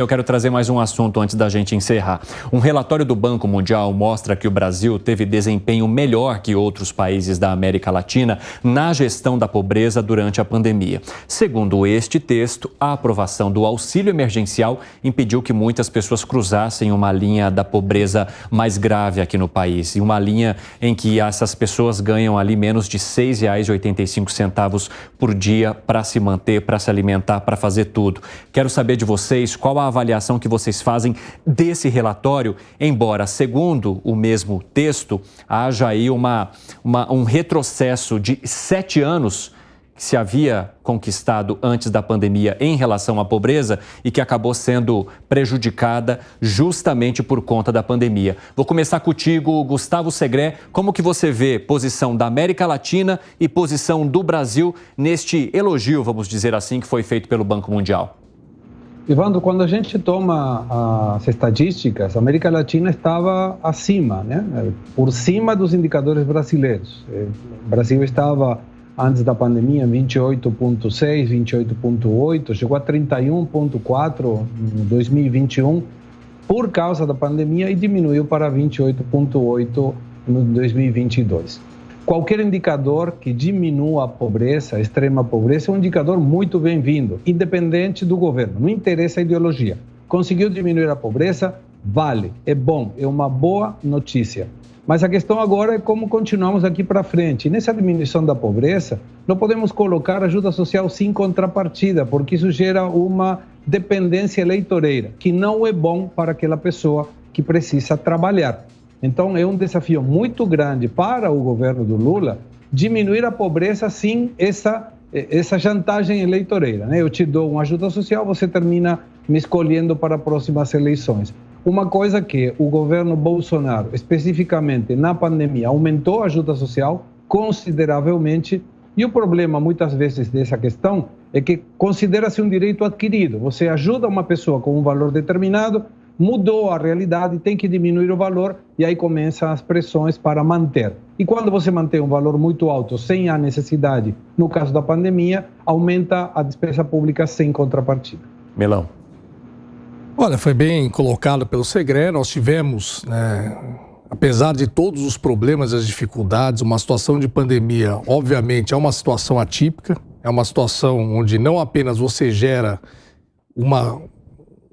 Eu quero trazer mais um assunto antes da gente encerrar. Um relatório do Banco Mundial mostra que o Brasil teve desempenho melhor que outros países da América Latina na gestão da pobreza durante a pandemia. Segundo este texto, a aprovação do auxílio emergencial impediu que muitas pessoas cruzassem uma linha da pobreza mais grave aqui no país. E uma linha em que essas pessoas ganham ali menos de R$ 6,85 por dia para se manter, para se alimentar, para fazer tudo. Quero saber de vocês qual a avaliação que vocês fazem desse relatório, embora, segundo o mesmo texto, haja aí um retrocesso de 7 anos que se havia conquistado antes da pandemia em relação à pobreza e que acabou sendo prejudicada justamente por conta da pandemia. Vou começar contigo, Gustavo Segré. Como que você vê posição da América Latina e posição do Brasil neste elogio, vamos dizer assim, que foi feito pelo Banco Mundial? Evandro, quando a gente toma as estatísticas, a América Latina estava acima, né? Por cima dos indicadores brasileiros. O Brasil estava, antes da pandemia, em 28,6, 28,8, chegou a 31,4 em 2021, por causa da pandemia, e diminuiu para 28,8 no 2022. Qualquer indicador que diminua a pobreza, a extrema pobreza, é um indicador muito bem-vindo, independente do governo, não interessa a ideologia. Conseguiu diminuir a pobreza, vale, é bom, é uma boa notícia. Mas a questão agora é como continuamos aqui para frente. E nessa diminuição da pobreza, não podemos colocar ajuda social sem contrapartida, porque isso gera uma dependência eleitoreira, que não é bom para aquela pessoa que precisa trabalhar. Então, é um desafio muito grande para o governo do Lula diminuir a pobreza sem essa chantagem eleitoreira, né? Eu te dou uma ajuda social, você termina me escolhendo para próximas eleições. Uma coisa que o governo Bolsonaro, especificamente na pandemia, aumentou a ajuda social consideravelmente, e o problema, muitas vezes, dessa questão é que considera-se um direito adquirido. Você ajuda uma pessoa com um valor determinado, mudou a realidade, tem que diminuir o valor e aí começam as pressões para manter. E quando você mantém um valor muito alto sem a necessidade, no caso da pandemia, aumenta a despesa pública sem contrapartida. Melão. Olha, foi bem colocado pelo Segré. Nós tivemos, apesar de todos os problemas e as dificuldades, uma situação de pandemia, obviamente, é uma situação atípica, é uma situação onde não apenas você gera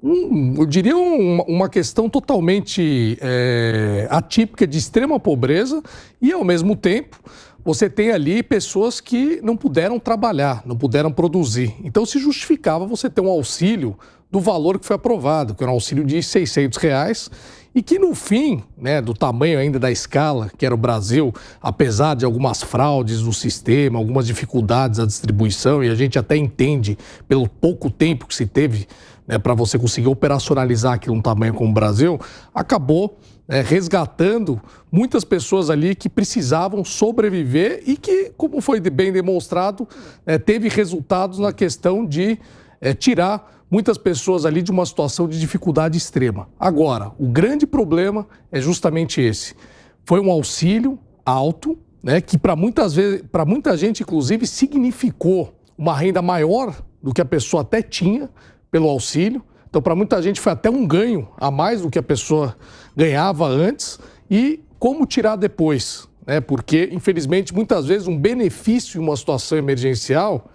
eu diria uma questão totalmente atípica de extrema pobreza e, ao mesmo tempo, você tem ali pessoas que não puderam trabalhar, não puderam produzir. Então, se justificava você ter um auxílio do valor que foi aprovado, que era um auxílio de R$ 600, e que no fim, do tamanho ainda da escala, que era o Brasil, apesar de algumas fraudes no sistema, algumas dificuldades na distribuição, e a gente até entende pelo pouco tempo que se teve para você conseguir operacionalizar aquilo num tamanho como o Brasil, acabou resgatando muitas pessoas ali que precisavam sobreviver e que, como foi bem demonstrado, teve resultados na questão de tirar muitas pessoas ali de uma situação de dificuldade extrema. Agora, o grande problema é justamente esse. Foi um auxílio alto, que para muita gente, inclusive, significou uma renda maior do que a pessoa até tinha pelo auxílio. Então, para muita gente foi até um ganho a mais do que a pessoa ganhava antes. E como tirar depois? Porque, infelizmente, muitas vezes um benefício em uma situação emergencial,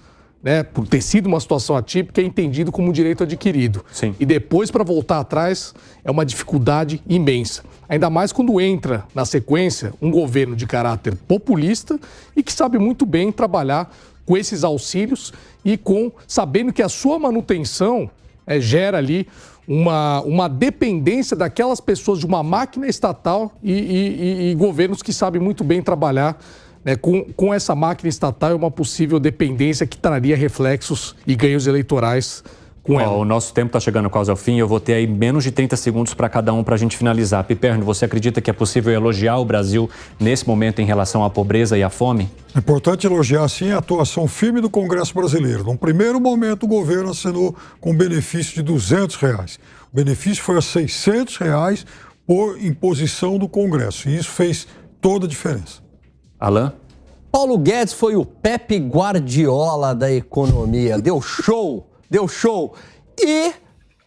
por ter sido uma situação atípica, é entendido como um direito adquirido. Sim. E depois, para voltar atrás, é uma dificuldade imensa. Ainda mais quando entra, na sequência, um governo de caráter populista e que sabe muito bem trabalhar com esses auxílios e sabendo que a sua manutenção gera ali uma dependência daquelas pessoas de uma máquina estatal e governos que sabem muito bem trabalhar com essa máquina estatal e uma possível dependência que traria reflexos e ganhos eleitorais com ela. O nosso tempo está chegando quase ao fim. Eu vou ter aí menos de 30 segundos para cada um para a gente finalizar. Piperno, você acredita que é possível elogiar o Brasil nesse momento em relação à pobreza e à fome? É importante elogiar, sim, a atuação firme do Congresso brasileiro. Num primeiro momento, o governo assinou com benefício de R$ 200. O benefício foi a R$ 600 por imposição do Congresso. E isso fez toda a diferença. Alain? Paulo Guedes foi o Pepe Guardiola da economia. Deu show! Deu show! E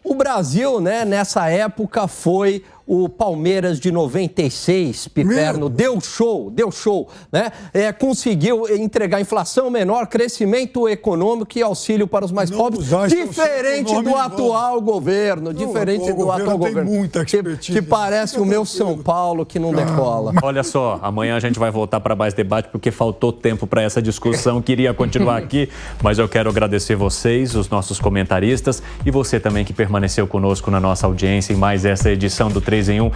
O Brasil, né, nessa época foi o Palmeiras de 96, Piperno, deu show, né? Conseguiu entregar inflação menor, crescimento econômico e auxílio para os mais pobres, diferente do atual governo, que parece o meu São Paulo que não decola. Olha só, amanhã a gente vai voltar para mais debate porque faltou tempo para essa discussão, queria continuar aqui, mas eu quero agradecer vocês, os nossos comentaristas e você também que permaneceu conosco na nossa audiência em mais essa edição do 3 em 1.